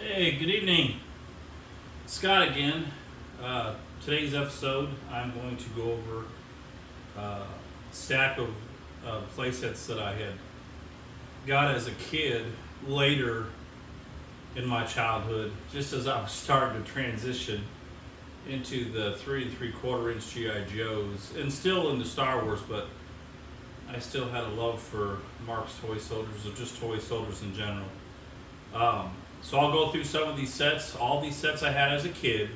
Hey, good evening. Scott again. Today's episode, I'm going to go over a stack of playsets that I had got as a kid later in my childhood, just as I was starting to transition into the 3 3/4 inch GI Joes, and still into Star Wars, but I still had a love for Mark's toy soldiers, or just toy soldiers in general. So I'll go through some of these sets, all these sets I had as a kid,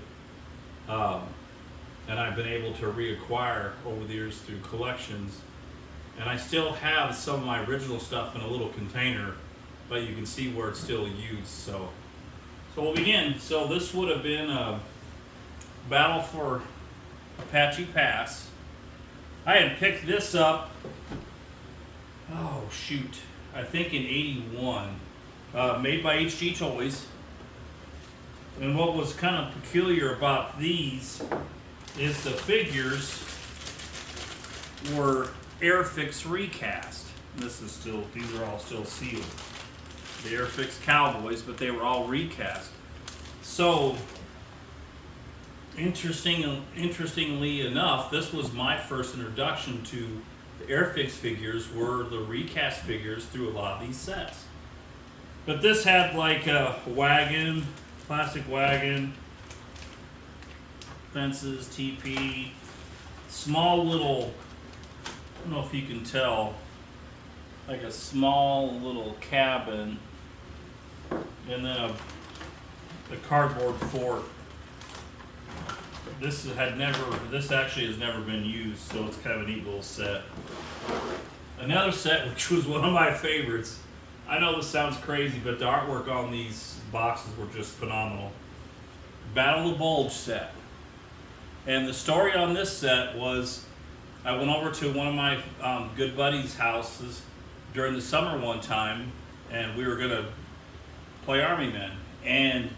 um, and I've been able to reacquire over the years through collections. And I still have some of my original stuff in a little container, but you can see where it's still used. So we'll begin. So this would have been a battle for Apache Pass. I had picked this up, oh shoot, I think in '81. Made by HG Toys. And what was kind of peculiar about these is the figures were Airfix recast. These are all still sealed. The Airfix Cowboys, but they were all recast. So, interestingly enough, this was my first introduction to the Airfix figures, were the recast figures through a lot of these sets. But this had like a wagon, plastic wagon, fences, TP, small little, I don't know if you can tell, like a small little cabin, and then a cardboard fort. This actually has never been used, so it's kind of a neat little set. Another set, which was one of my favorites. I know this sounds crazy, but the artwork on these boxes were just phenomenal. Battle of the Bulge set. And the story on this set was, I went over to one of my good buddies' houses during the summer one time, and we were going to play Army Men. And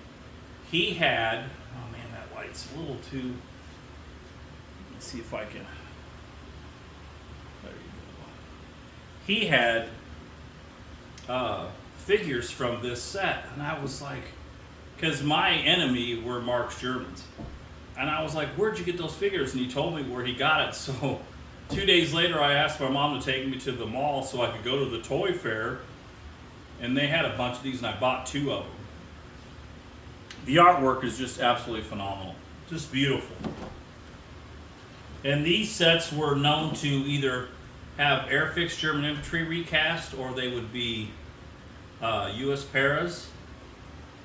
he had, oh man, that light's a little too, let's see if I can, there you go. He had figures from this set, and I was like, because my enemy were Mark's Germans, and I was like, where'd you get those figures? And he told me where he got it. So 2 days later, I asked my mom to take me to the mall so I could go to the toy fair, and they had a bunch of these, and I bought 2 of them. The artwork is just absolutely phenomenal, just beautiful. And these sets were known to either have Airfix German infantry recast, or they would be U.S. Paras,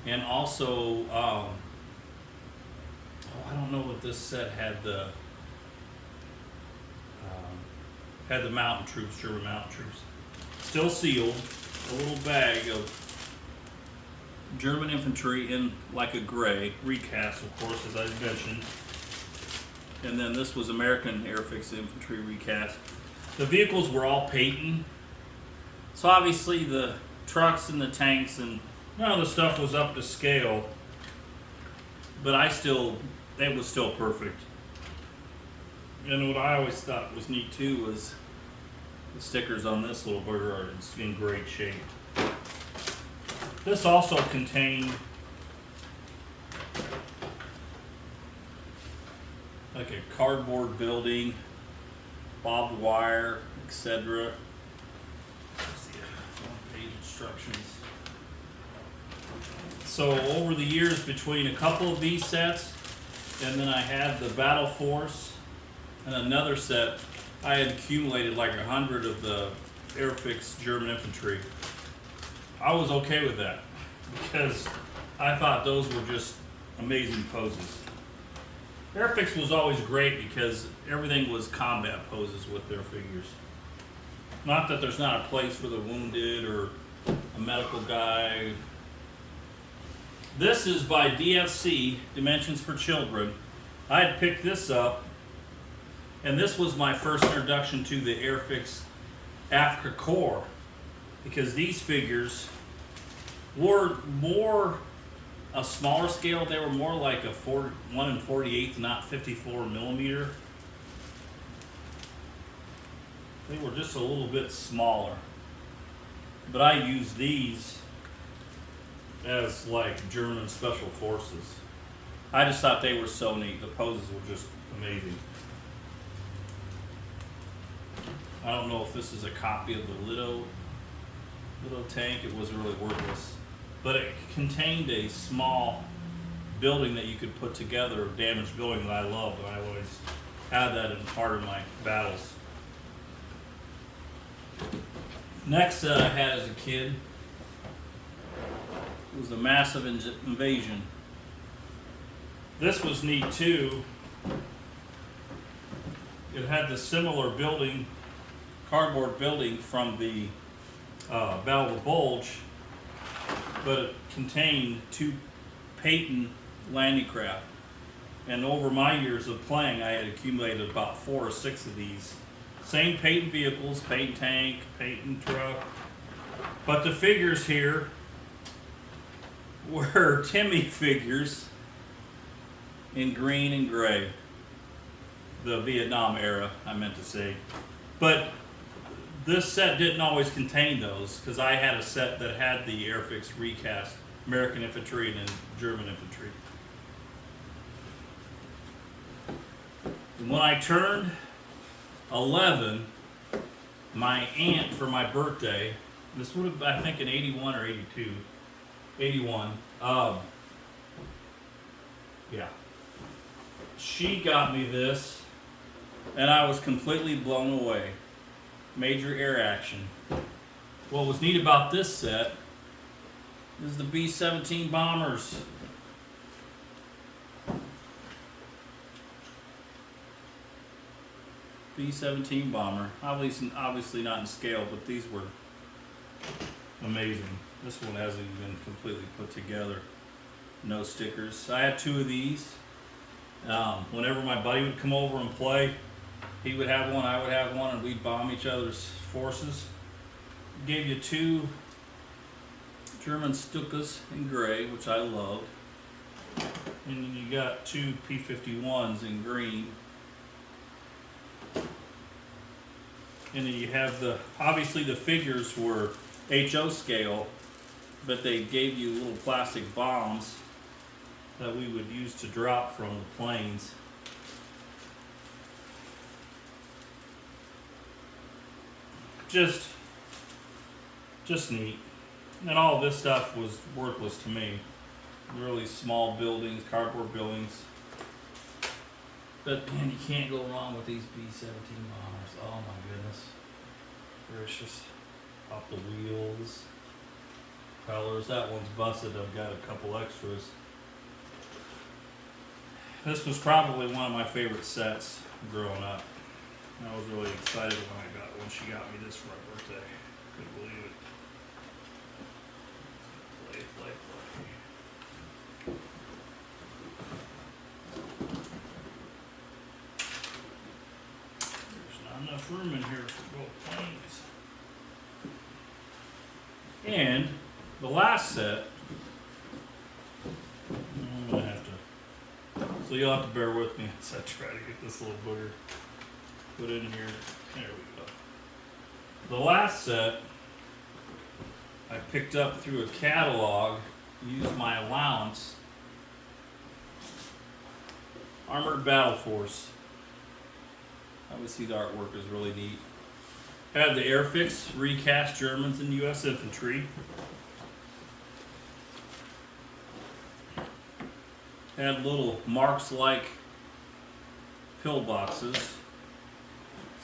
and also I don't know what this set had the mountain troops, German mountain troops, still sealed, a little bag of German infantry in like a gray recast, of course, as I mentioned, and then this was American Airfix infantry recast. The vehicles were all Peyton, so obviously the trucks and the tanks and none of the stuff was up to scale, but it was still perfect. And what I always thought was neat too was the stickers on this little bird are in great shape. This also contained like a cardboard building, barbed wire, etc. There's the one-page instructions. So over the years, between a couple of these sets, and then I had the Battle Force and another set, I had accumulated like 100 of the Airfix German infantry. I was okay with that because I thought those were just amazing poses. Airfix was always great because everything was combat poses with their figures. Not that there's not a place for the wounded or a medical guy. This is by DFC, Dimensions for Children. I had picked this up, and this was my first introduction to the Airfix Africa Corps, because these figures were more a smaller scale. They were more like a 1 in 48, not 54 millimeter. They were just a little bit smaller. But I used these as like German special forces. I just thought they were so neat. The poses were just amazing. I don't know if this is a copy of the little tank. It was really worthless, but it contained a small building that you could put together, a damaged building that I loved. I always had that in part of my battles. Next set I had as a kid was the Massive Invasion. This was neat too. It had the similar building, cardboard building from the Battle of the Bulge, but it contained 2 Peyton landing craft. And over my years of playing, I had accumulated about 4 or 6 of these. Same Peyton vehicles, Peyton tank, Peyton truck. But the figures here were Timmy figures in green and gray. The Vietnam era, I meant to say. But this set didn't always contain those, because I had a set that had the Airfix recast American infantry and then German infantry. When I turned 11, my aunt, for my birthday, this would have been, I think, in 81 or 82, 81, yeah, she got me this, and I was completely blown away. Major air action. What was neat about this set is the B-17 bombers. B-17 bomber. Obviously not in scale, but these were amazing. This one hasn't even been completely put together. No stickers. I had 2 of these. Whenever my buddy would come over and play, he would have one, I would have one, and we'd bomb each other's forces. Gave you 2 German Stukas in gray, which I loved. And then you got 2 P-51s in green. And then you have obviously the figures were HO scale, but they gave you little plastic bombs that we would use to drop from the planes. Just neat. And all this stuff was worthless to me. Really small buildings, cardboard buildings. But man, you can't go wrong with these B-17 bombers. Oh my goodness. Gracious. Off the wheels. Colors. That one's busted. I've got a couple extras. This was probably one of my favorite sets growing up. I was really excited when she got me this for my birthday. Couldn't believe it. Play. There's not enough room in here for both planes. And the last set, I'm gonna have to, so you'll have to bear with me as I try to get this little booger put in here. There we go. The last set I picked up through a catalog, used my allowance. Armored Battle Force. Obviously the artwork is really neat. Had the Airfix recast Germans and U.S. infantry. Had little marks-like pillboxes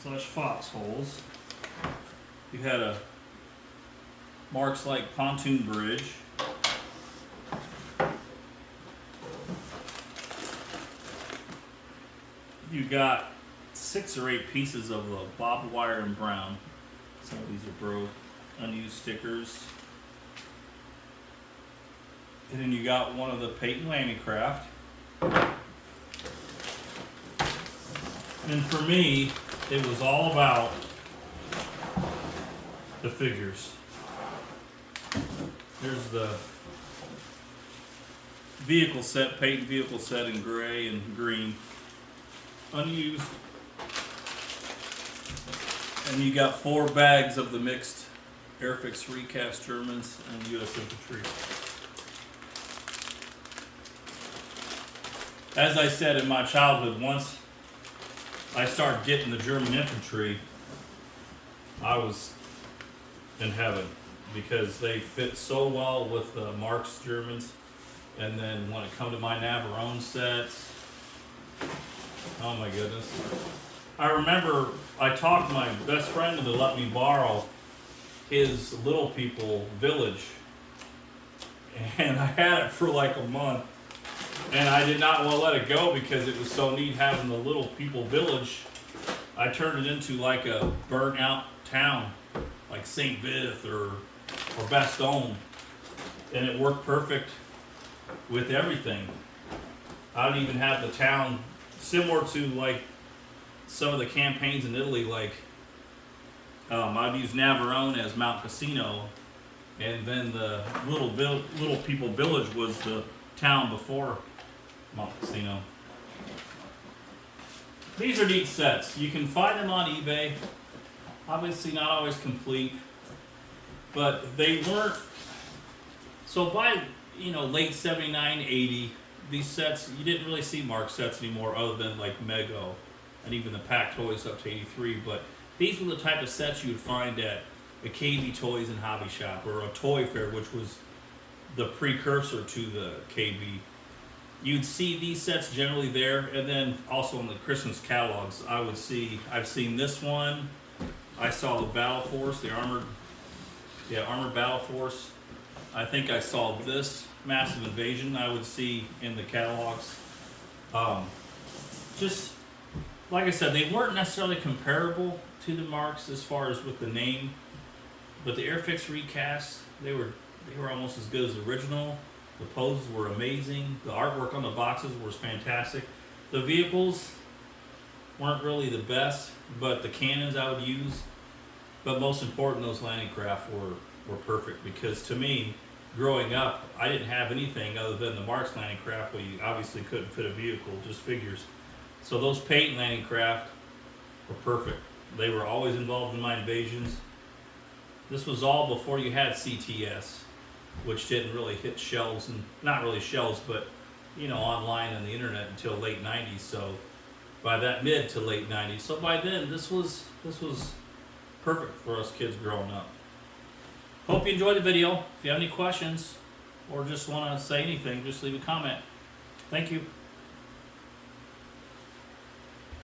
/ foxholes. You had a marks-like pontoon bridge. You got 6 or 8 pieces of the barbed wire and brown. Some of these are broke, unused stickers. And then you got one of the Peyton landing craft. And for me, it was all about the figures. There's the vehicle set, Peyton vehicle set in gray and green. Unused. And you got 4 bags of the mixed Airfix recast Germans and U.S. infantry. as I said in my childhood, once I started getting the German infantry, I was in heaven because they fit so well with the Marx Germans. And then when it come to my Navarone sets, oh my goodness. I remember I talked my best friend into let me borrow his Little People Village. And I had it for like a month. And I did not want to let it go because it was so neat having the Little People Village. I turned it into like a burnt out town, like St. Vith or Bastogne. And it worked perfect with everything. I would even have the town similar to like some of the campaigns in Italy, like I'd use Navarone as Mount Cassino, and then the Little People Village was the town before Mount Cassino. These are neat sets. You can find them on eBay. Obviously not always complete, but they weren't. So by late 79, 80, these sets, you didn't really see Mark sets anymore other than like Mego and even the Pack Toys up to 83, but these were the type of sets you would find at a KB Toys and Hobby Shop or a Toy Fair, which was the precursor to the KB. You'd see these sets generally there, and then also in the Christmas catalogs, I've seen this one, I saw the Battle Force, the Armored Battle Force. I think I saw this Massive Invasion I would see in the catalogs. Just like I said, they weren't necessarily comparable to the Marks as far as with the name, but the Airfix recast, they were almost as good as the original. The poses were amazing. The artwork on the boxes was fantastic. The vehicles weren't really the best, but the cannons I would use. But most important, those landing craft were perfect, because to me, growing up, I didn't have anything other than the Marks landing craft, but you obviously couldn't fit a vehicle, just figures. So those Peyton landing craft were perfect. They were always involved in my invasions. This was all before you had CTS, which didn't really hit shelves, and not really shelves, but online on the internet until late 90s. So by that mid to late 90s. So by then, this was perfect for us kids growing up. Hope you enjoyed the video. If you have any questions or just want to say anything, just leave a comment. Thank you.